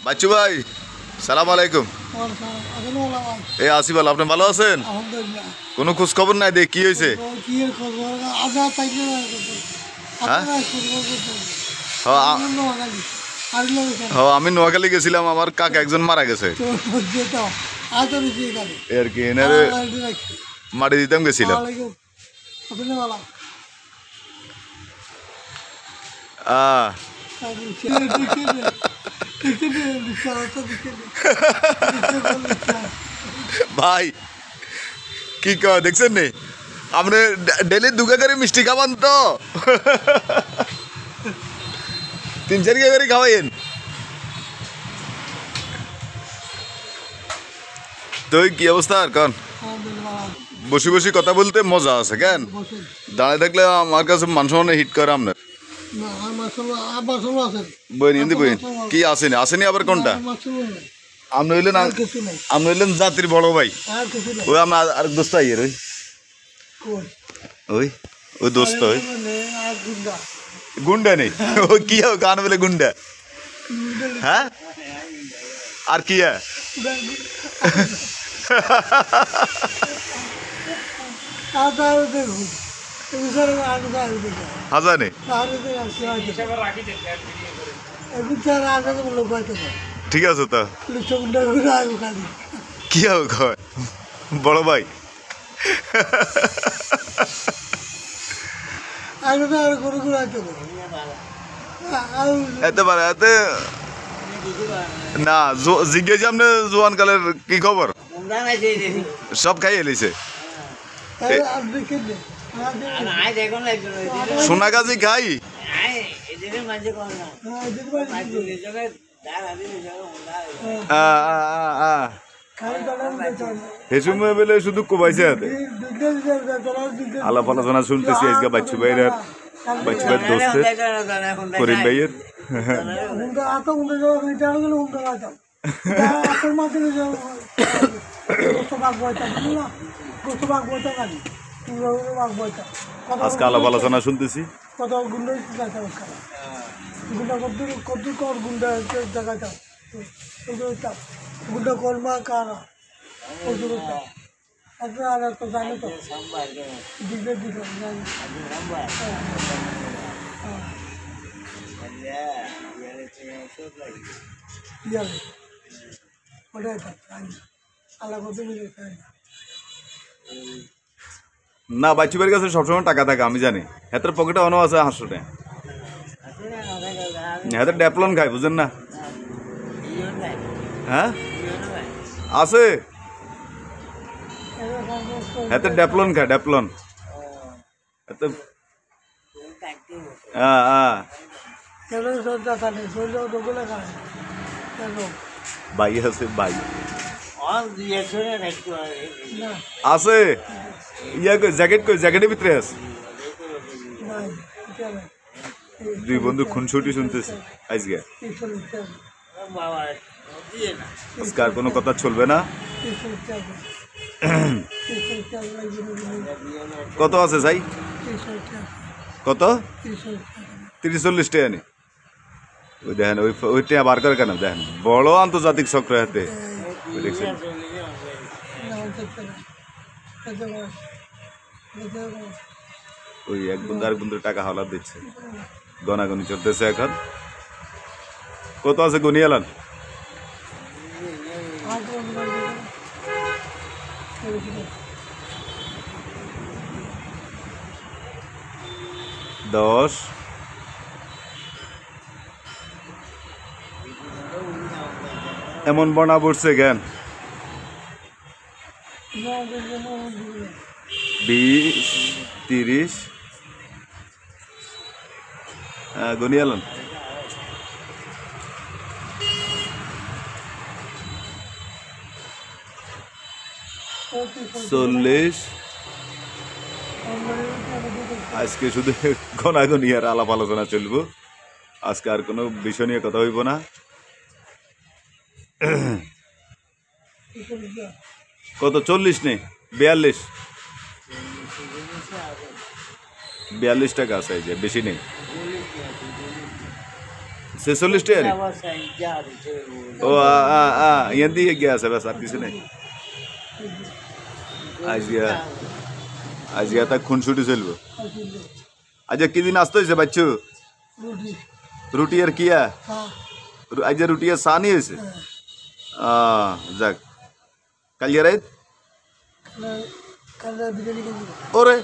বাচ্চু ভাই, সালাম আলাইকুম। এই আসিফ আল, আপনি ভালো আছেন? কোনো খোঁজ খবর নাই, দেখ কি হয়েছে? আমি নোয়াখালী গেছিলাম, আমার কাকা একজন মারা গেছে আর কি, এনারে মাটি দিতাম গেছিলাম। ভাই কি কয় দেখছেন নি, আপনি ডেলি দুগা করে মিষ্টি খাবান তো 3-4 করে খাওয়াইন তো। কি অবস্থা আর কন? বসে বসে কথা বলতে মজা আছে, কেন দাঁড়ায় থাকলে আমার কাছে মান সম্মানে হিট করে আপনার। কি আসেনি আসেনি আবার কোনটা? আপনি হইলেন আপনি হইলেন জাতির বড় ভাই। ওই আপনার আরেক দোস্ত আইয়ের ওই ওই ওই দোস্ত ওই গুন্ডা নেই, ওই কি গান বলে গুন্ডা, হ্যাঁ আর কি হাজানে ঠিক আছে তো কি হবে বড় ভাই? এতে পারে এতে না জিজ্ঞেস আপনি জোয়ান কালের কি খবর? সব খাই এলিছে সোনাগাছি খাই হেসুমে বেলে শুধু কোবাইছে হাতে আলাপ আলোচনা শুনতেছি আজকে বাচ্চু ভাইয়ের দোস্তের করিম ভাইয়ের। আজকে আলাপ আলোচনা শুনতেছি গুন্ডা কর্মা কারা আপনারা তো জানে তো দিকে দিকে না বাচ্চু ভাইয়ের কাছে সবসময় টাকা থাকে আমি জানি, হাতের পকেটে অনেক আছে 500 টাকা, হাতের ড্যাপলন খায় বুঝেন না? হ্যাঁ আছে, হাতের ড্যাপলন খায়, ড্যাপলন ভাই আছে, ভাই আছে, ইয়া কই জ্যাকেট, কই জ্যাকেটের ভিতরে আছে। দুই বন্ধু খুনসুটি শুনতেছে আজকে, আজকে আর কোনো কথা চলবে না। কত আছে ভাই? কত? 30-40 টাকা নি। ওই দেখেন ওই টাকা বার করে কেন, দেখেন বড় আন্তর্জাতিক চক্র হাতে দেখছেন। ওই এক বন্ধু আরেক বন্ধুর টাকা হাওলা দিচ্ছে, গনাগনি চলতেছে এখন। কত আছে গুনি এলান? দশ এমন বনা পড়ছে জ্ঞান 20-30 গুনি এলান। 40 আজকে শুধু গনাগনি আর আলাপ আলোচনা চলবো, আজকে আর কোনো বিষয় নিয়ে কথা হইব না। কত? 40 নেই 42 টাকা আছে, যে বেশি নেই। 46 টাকা নি ও ইয়ান দিয়ে গিয়ে আছে ব্যাস আর কিছু নেই আজকে তা খুনসুটি চলবো আজকে কি দিন আসতে হয়েছে বাচ্চু রুটি রুটি আর কিয়া হ্যাঁ আজ রুটি আর চা নিয়ে হয়েছে যাক কালিয়া রাত কালকে বিরিয়ানি খেয়েছি ওরে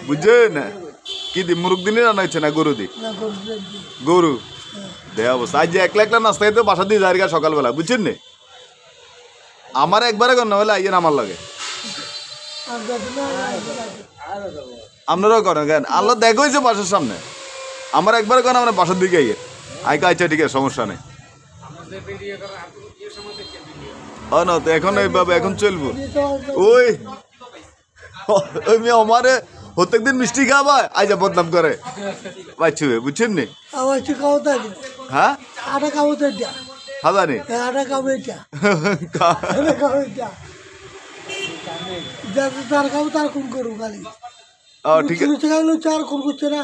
বুঝছেন কি দি মুরগ দিনে রান্না হচ্ছে না গরু দি না করতে গরু দেয়া অবস্থা আজ যে একলা একলা নাস্তা খেতে বাসা দিয়ে যাই সকালবেলা বুঝছেন নে আমার একবারে কর না হলে আইয়েন আমার লাগে আর যাতে না আপনারাও করেন কেন আল্লাহ দেখো হয়েছে বাসার সামনে আমার একবারে করেন আমরা বাসার দিকে আইয়ে আইকা আচ্ছা ঠিক আছে সমস্যা নেই না তো এখন এইভাবে এখন চলবো ওই ওই মেয়ে আমারে প্রত্যেক দিন মিষ্টি খাওয়া আইজা বদনাম করে বাচ্চু বুঝছেন নি আমার একটু খাওয়া থাকে হ্যাঁ আটা খাওয়া থাকে খাওয়া নি আটা খাবো এটা আটা খাবো এটা যাতে তার খাবো তার খুন করবো খালি ঠিক আছে লুচে খাই লুচে আর খুন করছে না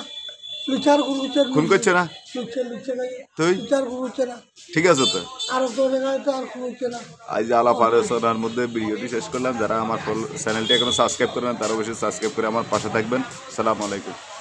লুচে আর খুন করছে খুন করছে না লুচে লুচে খাই তুই লুচে আর খুন করছে না ঠিক আছে তো আর তো খাই তো আর খুন করছে না আজ আলাপ আলোচনার মধ্যে ভিডিওটি শেষ করলাম যারা আমার চ্যানেলটি এখনো সাবস্ক্রাইব করেন তারা অবশ্যই সাবস্ক্রাইব করে আমার পাশে থাকবেন সালাম আলাইকুম